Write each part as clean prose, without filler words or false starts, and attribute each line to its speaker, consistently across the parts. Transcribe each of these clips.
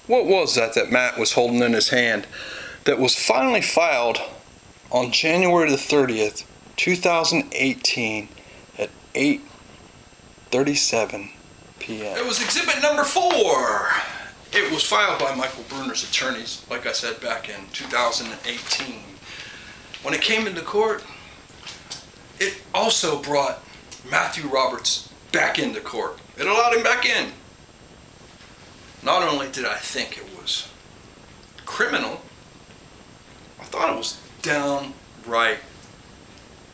Speaker 1: What was that Matt was holding in his hand that was finally filed on January the 30th, 2018 at 8:37 p.m.?
Speaker 2: It was exhibit number 4. It was filed by Michael Bruner's attorneys, like I said, back in 2018. When it came into court, it also brought Matthew Roberts back into court. It allowed him back in. Not only did I think it was criminal, I thought it was downright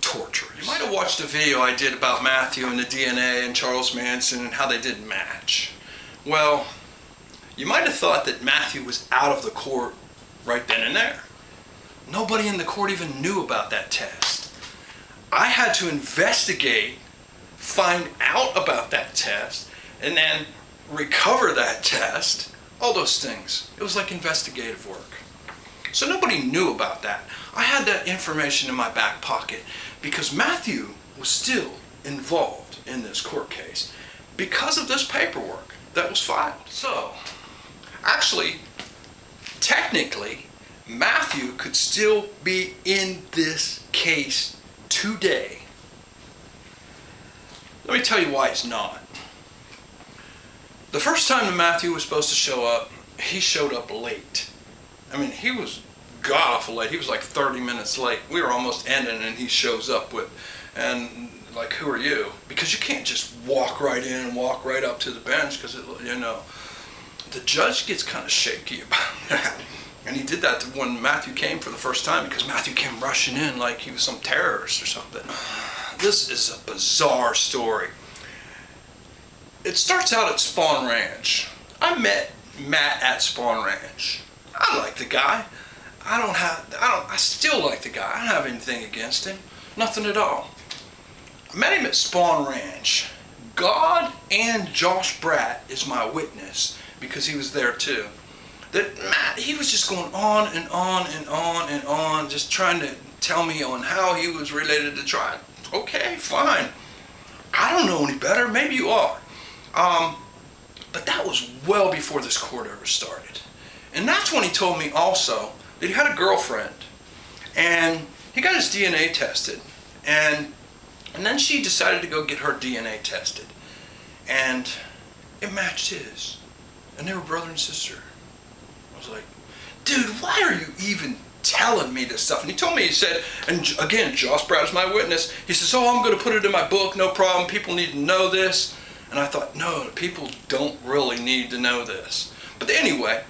Speaker 2: torturous. You might have watched a video I did about Matthew and the DNA and Charles Manson and how they didn't match. Well, you might have thought that Matthew was out of the court right then and there. Nobody in the court even knew about that test. I had to investigate, find out about that test, and then recover that test. All those things. It was like investigative work. So nobody knew about that. I had that information in my back pocket because Matthew was still involved in this court case because of this paperwork that was filed. So, actually, technically, Matthew could still be in this case today. Let me tell you why he's not. The first time that Matthew was supposed to show up, he showed up late. I mean, he was god-awful late. He was like 30 minutes late. We were almost ending and he shows up and like, who are you? Because you can't just walk right in and walk right up to the bench because, the judge gets kind of shaky about that. And he did that when Matthew came for the first time because Matthew came rushing in like he was some terrorist or something. This is a bizarre story. It starts out at Spawn Ranch. I met Matt at Spawn Ranch. I like the guy. I still like the guy. I don't have anything against him. Nothing at all. I met him at Spawn Ranch. God and Josh Bratt is my witness because he was there too. That Matt, he was just going on and on and on and on, just trying to tell me on how he was related to Tribe. Okay, fine. I don't know any better. Maybe you are. But that was well before this court ever started. And that's when he told me also that he had a girlfriend. And he got his DNA tested. And then she decided to go get her DNA tested. And it matched his. And they were brother and sister. I was like, dude, why are you even telling me this stuff? And he told me, he said, and again, Josh Bratt is my witness. He says, oh, I'm going to put it in my book, no problem. People need to know this. And I thought, no, people don't really need to know this. But anyway,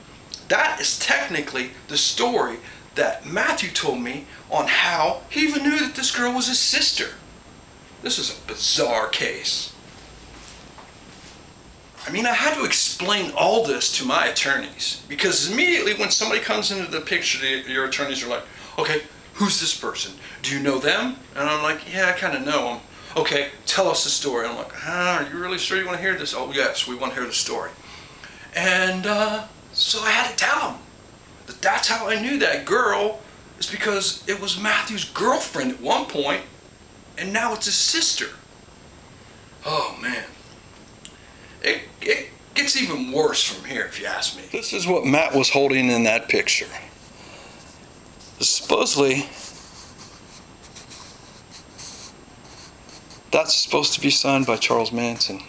Speaker 2: that is technically the story that Matthew told me on how he even knew that this girl was his sister. This is a bizarre case. I mean, I had to explain all this to my attorneys because immediately when somebody comes into the picture, your attorneys are like, okay, who's this person? Do you know them? And I'm like, yeah, I kind of know them. Okay, tell us the story. I'm like, are you really sure you want to hear this? Oh, yes, we want to hear the story. And so I had to tell them that that's how I knew that girl is because it was Matthew's girlfriend at one point, and now it's his sister. Oh, man. It gets even worse from here, if you ask me.
Speaker 1: This is what Matt was holding in that picture. Supposedly, that's supposed to be signed by Charles Manson.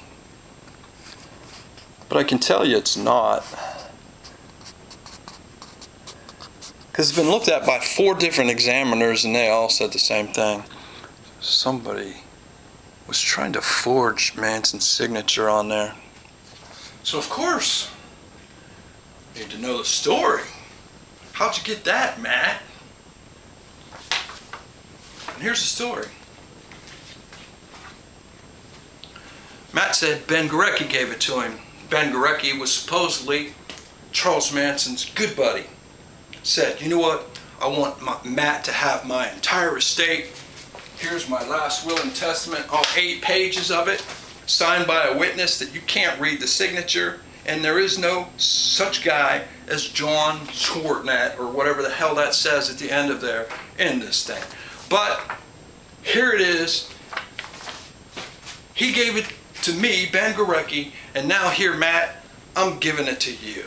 Speaker 1: But I can tell you it's not. Because it's been looked at by 4 different examiners and they all said the same thing. Somebody was trying to forge Manson's signature on there.
Speaker 2: So of course, you need to know the story. How'd you get that, Matt? And here's the story. Matt said Ben Gorecki gave it to him. Ben Gorecki was supposedly Charles Manson's good buddy. Said, you know what? I want Matt to have my entire estate. Here's my last will and testament, all 8 pages of it, signed by a witness that you can't read the signature, and there is no such guy as John Schwartnett, or whatever the hell that says at the end of there, in this thing. But here it is. He gave it to me, Ben Gorecki, and now here, Matt, I'm giving it to you.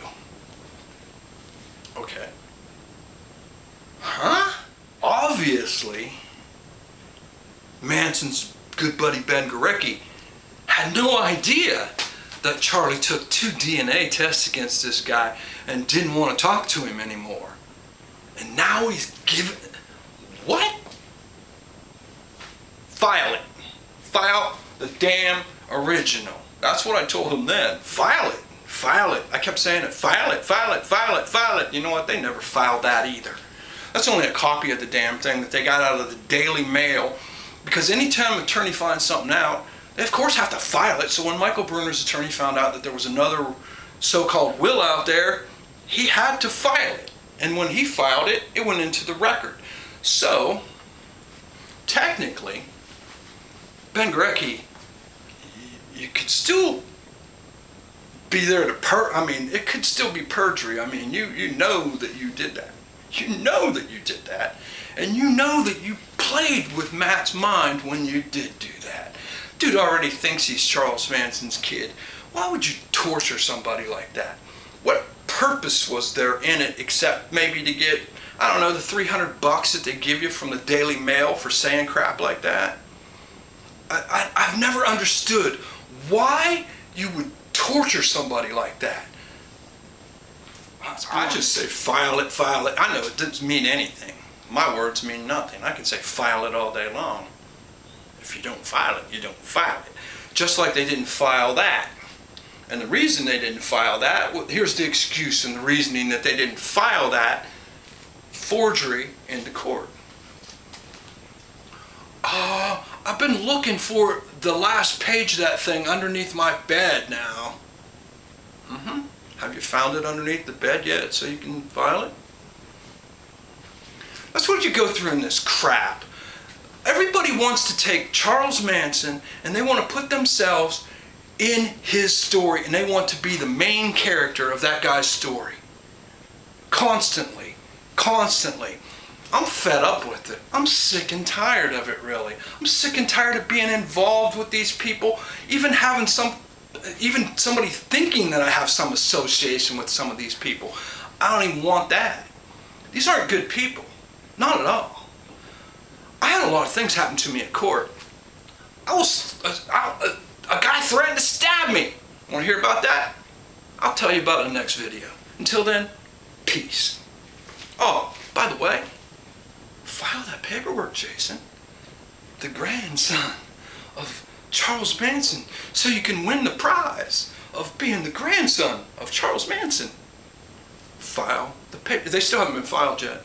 Speaker 2: Okay. Huh? Obviously, Manson's good buddy Ben Gorecki had no idea that Charlie took 2 DNA tests against this guy and didn't want to talk to him anymore. And now he's giving... What? File it. File the damn original. That's what I told him then. File it. File it. I kept saying it. File it, file it, file it, file it. You know what? They never filed that either. That's only a copy of the damn thing that they got out of the Daily Mail. Because anytime an attorney finds something out, they of course have to file it. So when Michael Bruner's attorney found out that there was another so-called will out there, he had to file it. And when he filed it, it went into the record. So, technically, Ben Gorecki, you could still be there to it could still be perjury. I mean, you know that you did that. You know that you did that. And you know that you played with Matt's mind when you did do that. Dude already thinks he's Charles Manson's kid. Why would you torture somebody like that? What purpose was there in it except maybe to get, I don't know, the $300 that they give you from the Daily Mail for saying crap like that? I've never understood why you would torture somebody like that. I just say file it, file it. I know it doesn't mean anything. My words mean nothing. I can say file it all day long. If you don't file it, you don't file it. Just like they didn't file that. And the reason they didn't file that, well, here's the excuse and the reasoning that they didn't file that: forgery into court. I've been looking for the last page of that thing underneath my bed now. Have you found it underneath the bed yet so you can file it? That's what you go through in this crap. Everybody wants to take Charles Manson and they want to put themselves in his story and they want to be the main character of that guy's story. Constantly. Constantly. I'm fed up with it. I'm sick and tired of it, really. I'm sick and tired of being involved with these people, even somebody thinking that I have some association with some of these people. I don't even want that. These aren't good people. Not at all. I had a lot of things happen to me at court. A guy threatened to stab me. Want to hear about that? I'll tell you about it in the next video. Until then, peace. Oh, by the way, file that paperwork, Jason. The grandson of Charles Manson, so you can win the prize of being the grandson of Charles Manson. File the paper. They still haven't been filed yet.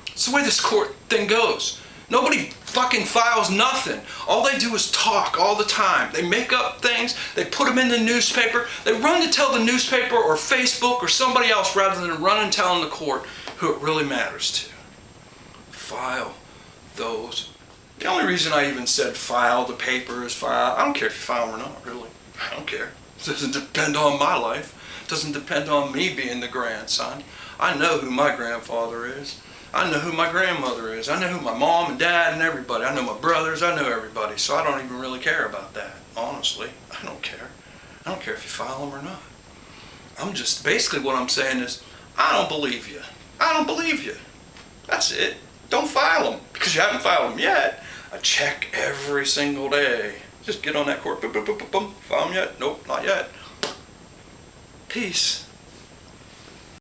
Speaker 2: It's the way this court thing goes. Nobody fucking files nothing. All they do is talk all the time. They make up things. They put them in the newspaper. They run to tell the newspaper or Facebook or somebody else rather than run and tell in the court who it really matters to. File those. The only reason I even said file the paper is file. I don't care if you file them or not, really. I don't care. It doesn't depend on my life. It doesn't depend on me being the grandson. I know who my grandfather is. I know who my grandmother is. I know who my mom and dad and everybody. I know my brothers. I know everybody. So I don't even really care about that, honestly. I don't care. I don't care if you file them or not. I'm just, basically what I'm saying is, I don't believe you. I don't believe you. That's it. Don't file them because you haven't filed them yet. I check every single day. Just get on that court. Boom, boom, boom, boom, boom. File them yet? Nope, not yet. Peace.